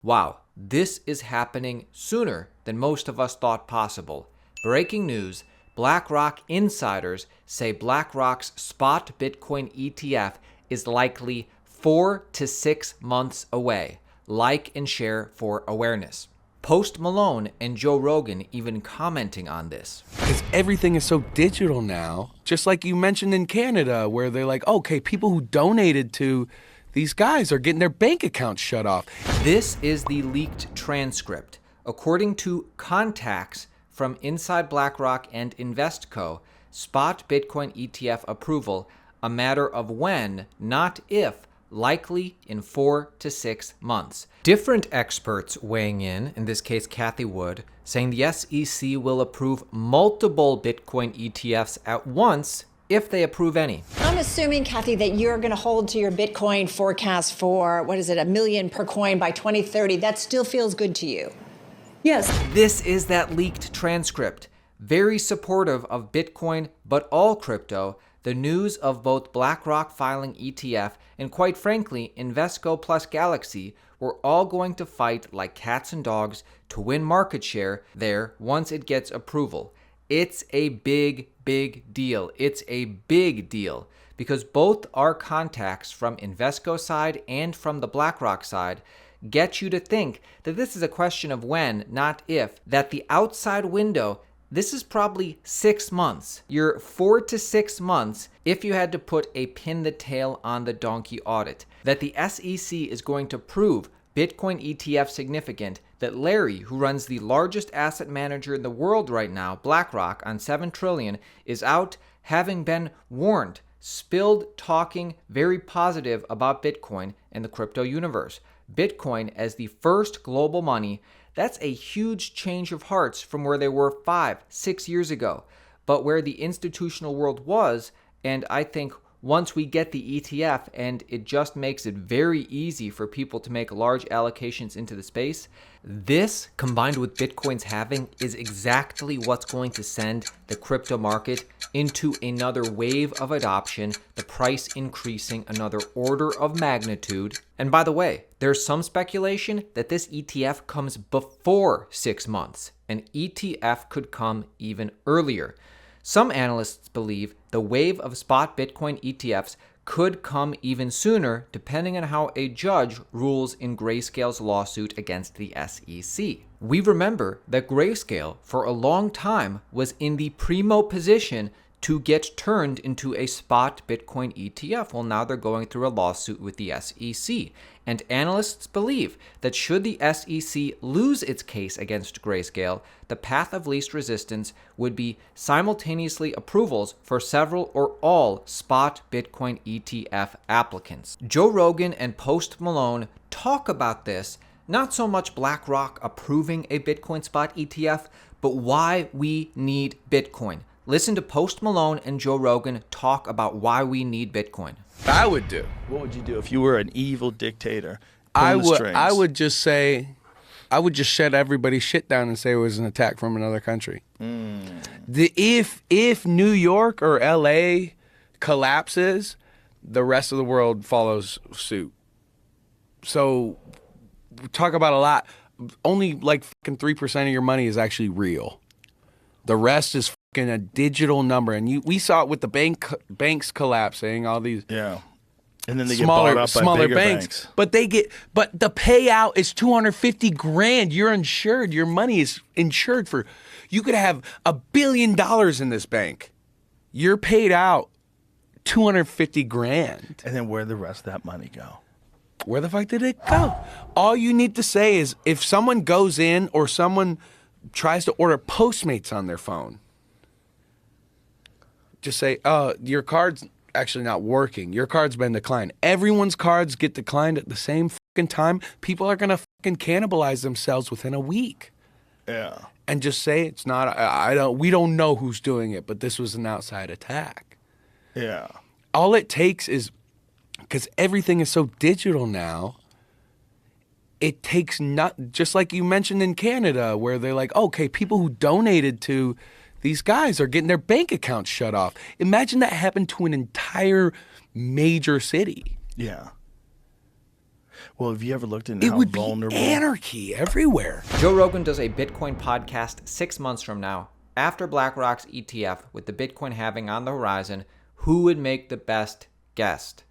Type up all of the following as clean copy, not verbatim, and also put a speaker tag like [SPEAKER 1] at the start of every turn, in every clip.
[SPEAKER 1] Wow, this is happening sooner than most of us thought possible. Breaking news, BlackRock insiders say BlackRock's spot Bitcoin ETF is likely 4 to 6 months away. Like and share for awareness. Post Malone and Joe Rogan even commenting on this.
[SPEAKER 2] Because everything is so digital now, just like you mentioned in Canada, where they're like, okay, people who donated to these guys are getting their bank accounts shut off.
[SPEAKER 1] This is the leaked transcript. According to contacts from inside BlackRock and Investco, spot Bitcoin ETF approval, a matter of when, not if, likely in 4 to 6 months. Different experts weighing in this case Cathie Wood, saying the SEC will approve multiple Bitcoin ETFs at once if they approve any.
[SPEAKER 3] I'm assuming, Cathie, that you're going to hold to your Bitcoin forecast for, $1 million per coin by 2030. That still feels good to you?
[SPEAKER 4] Yes.
[SPEAKER 1] This is that leaked transcript. Very supportive of Bitcoin, but all crypto. The news of both BlackRock filing ETF and, quite frankly, Invesco plus Galaxy were all going to fight like cats and dogs to win market share there once it gets approval. It's a big deal. It's a big deal because both our contacts from Invesco side and from the BlackRock side get you to think that this is a question of when, not if, that the outside window, this is probably 6 months. You're 4 to 6 months if you had to put a pin the tail on the donkey audit. That the SEC is going to prove Bitcoin ETF significant, that Larry, who runs the largest asset manager in the world right now, BlackRock, on $7 trillion, is out having been warned, spilled talking very positive about Bitcoin and the crypto universe. Bitcoin as the first global money, that's a huge change of hearts from where they were 5, 6 years ago. But where the institutional world was, and I think once we get the ETF and it just makes it very easy for people to make large allocations into the space, this combined with Bitcoin's halving is exactly what's going to send the crypto market into another wave of adoption, the price increasing another order of magnitude. And by the way, there's some speculation that this ETF comes before 6 months. An ETF could come even earlier. Some analysts believe the wave of spot Bitcoin ETFs could come even sooner, depending on how a judge rules in Grayscale's lawsuit against the SEC. We remember that Grayscale, for a long time, was in the primo position to get turned into a spot Bitcoin ETF. Well, now they're going through a lawsuit with the SEC. And analysts believe that should the SEC lose its case against Grayscale, the path of least resistance would be simultaneously approvals for several or all spot Bitcoin ETF applicants. Joe Rogan and Post Malone talk about this, not so much BlackRock approving a Bitcoin spot ETF, but why we need Bitcoin. Listen to Post Malone and Joe Rogan talk about why we need Bitcoin.
[SPEAKER 2] I would do.
[SPEAKER 5] What would you do if you were an evil dictator?
[SPEAKER 2] I would just say, I would just shut everybody's shit down and say it was an attack from another country. If New York or LA collapses, the rest of the world follows suit. So we talk about a lot. Only like fucking 3% of your money is actually real. The rest is fucking a digital number, and we saw it with the banks collapsing. All these
[SPEAKER 5] and then they get bought up by bigger banks.
[SPEAKER 2] But the payout is $250,000. You're insured. Your money is insured for. You could have $1 billion in this bank. You're paid out $250,000.
[SPEAKER 5] And then where'd the rest of that money go?
[SPEAKER 2] Where the fuck did it go? All you need to say is if someone goes in or someone tries to order Postmates on their phone, just say, your card's actually not working. Your card's been declined. Everyone's cards get declined at the same fucking time. People are going to fucking cannibalize themselves within a week.
[SPEAKER 5] Yeah.
[SPEAKER 2] And just say it's not, we don't know who's doing it, but this was an outside attack.
[SPEAKER 5] Yeah.
[SPEAKER 2] All it takes is, because everything is so digital now, it takes just like you mentioned in Canada, where they're like, okay, people who donated to these guys are getting their bank accounts shut off. Imagine that happened to an entire major city.
[SPEAKER 5] Yeah. Well, have you ever looked into
[SPEAKER 2] It
[SPEAKER 5] how
[SPEAKER 2] would
[SPEAKER 5] vulnerable?
[SPEAKER 2] be anarchy everywhere.
[SPEAKER 1] Joe Rogan does a Bitcoin podcast 6 months from now, after BlackRock's ETF, with the Bitcoin halving on the horizon. Who would make the best guest?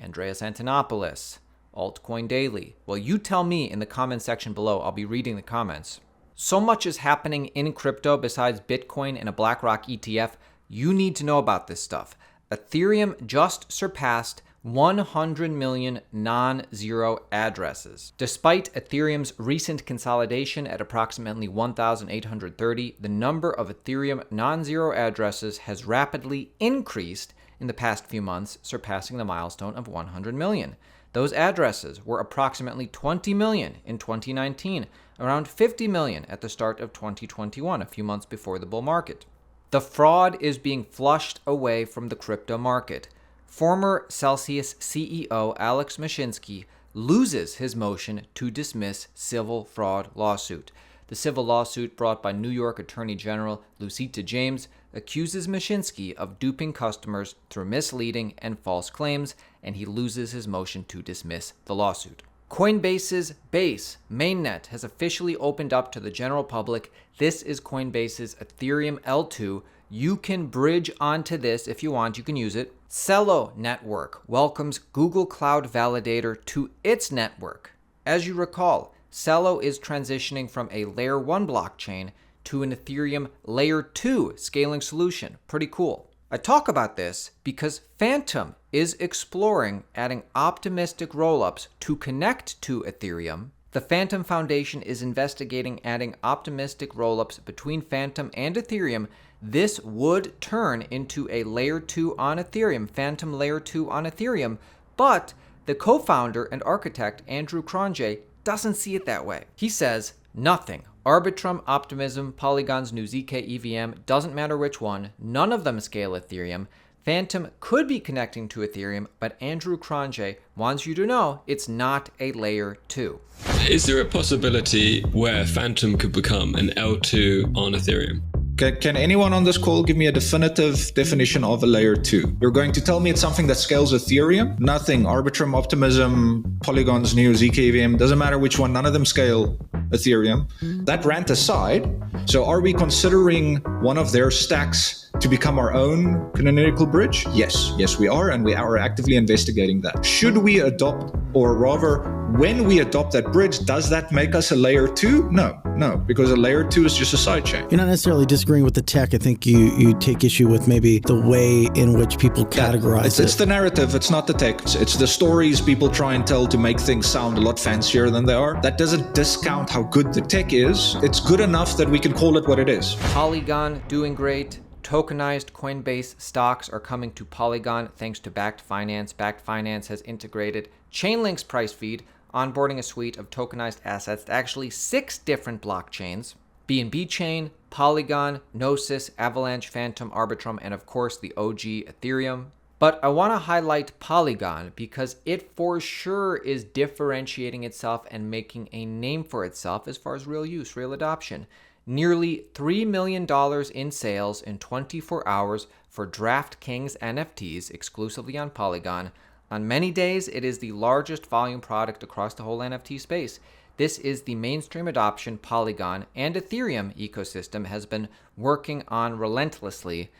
[SPEAKER 1] Andreas Antonopoulos, Altcoin Daily. Well, you tell me in the comment section below. I'll be reading the comments. So much is happening in crypto besides Bitcoin and a BlackRock ETF. You need to know about this stuff. Ethereum just surpassed 100 million non-zero addresses. Despite Ethereum's recent consolidation at approximately 1,830, the number of Ethereum non-zero addresses has rapidly increased in the past few months, surpassing the milestone of 100 million. Those addresses were approximately 20 million in 2019, around 50 million at the start of 2021, a few months before the bull market. The fraud is being flushed away from the crypto market. Former Celsius CEO Alex Mashinsky loses his motion to dismiss civil fraud lawsuit. The civil lawsuit brought by New York Attorney General Lucita James accuses Mashinsky of duping customers through misleading and false claims, and he loses his motion to dismiss the lawsuit. Coinbase's BASE mainnet has officially opened up to the general public. This is Coinbase's Ethereum L2. You can bridge onto this if you want. You can use it. Celo network welcomes Google Cloud Validator to its network. As you recall, Celo is transitioning from a Layer 1 blockchain to an Ethereum Layer 2 scaling solution. Pretty cool. I talk about this because Fantom is exploring adding optimistic rollups to connect to Ethereum. The Fantom Foundation is investigating adding optimistic rollups between Fantom and Ethereum. This would turn into a Layer 2 on Ethereum, Fantom Layer 2 on Ethereum, but the co-founder and architect, Andrew Cronje, doesn't see it that way. He says, nothing. Arbitrum, Optimism, Polygon's new ZK EVM, doesn't matter which one, none of them scale Ethereum. Fantom could be connecting to Ethereum, but Andrew Cronje wants you to know it's not a Layer 2.
[SPEAKER 4] Is there a possibility where Fantom could become an L2 on Ethereum?
[SPEAKER 6] Can anyone on this call give me a definitive definition of a Layer 2? You're going to tell me it's something that scales Ethereum? Nothing. Arbitrum, Optimism, Polygon's new ZK EVM, doesn't matter which one, none of them scale Ethereum. That rant aside, so are we considering one of their stacks to become our own canonical bridge? Yes, we are, and we are actively investigating that. Should we adopt, or rather, when we adopt that bridge, does that make us a Layer 2? No, because a Layer 2 is just a sidechain.
[SPEAKER 7] You're not necessarily disagreeing with the tech. I think you take issue with maybe the way in which people categorize it.
[SPEAKER 6] It's the narrative, it's not the tech. It's the stories people try and tell to make things sound a lot fancier than they are. That doesn't discount how good the tech is. It's good enough that we can call it what it is.
[SPEAKER 1] Polygon doing great. Tokenized Coinbase stocks are coming to Polygon thanks to Backed Finance. Backed Finance has integrated Chainlink's price feed, onboarding a suite of tokenized assets to actually 6 different blockchains: BNB Chain, Polygon, Gnosis, Avalanche, Fantom, Arbitrum, and of course the OG Ethereum. But I want to highlight Polygon because it for sure is differentiating itself and making a name for itself as far as real use, real adoption. Nearly $3 million in sales in 24 hours for DraftKings NFTs exclusively on Polygon. On many days, it is the largest volume product across the whole NFT space. This is the mainstream adoption Polygon and Ethereum ecosystem has been working on relentlessly.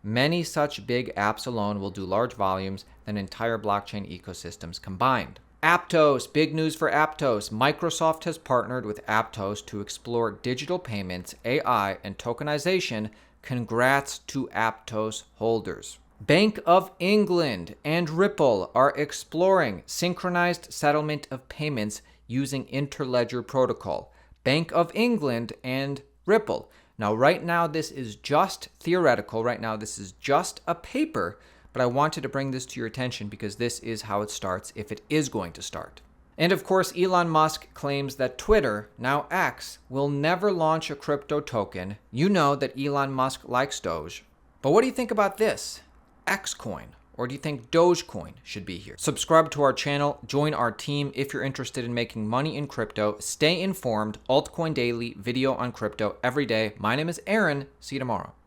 [SPEAKER 1] Many such big apps alone will do large volumes than entire blockchain ecosystems combined. Aptos, big news for Aptos. Microsoft has partnered with Aptos to explore digital payments, AI, and tokenization. Congrats to Aptos holders. Bank of England and Ripple are exploring synchronized settlement of payments using Interledger protocol. Bank of England and Ripple. Now, right now, this is just theoretical. Right now, this is just a paper, but I wanted to bring this to your attention because this is how it starts if it is going to start. And of course, Elon Musk claims that Twitter, now X, will never launch a crypto token. You know that Elon Musk likes Doge. But what do you think about this? Xcoin? Or do you think Dogecoin should be here? Subscribe to our channel, join our team if you're interested in making money in crypto. Stay informed. Altcoin Daily, video on crypto every day. My name is Aaron. See you tomorrow.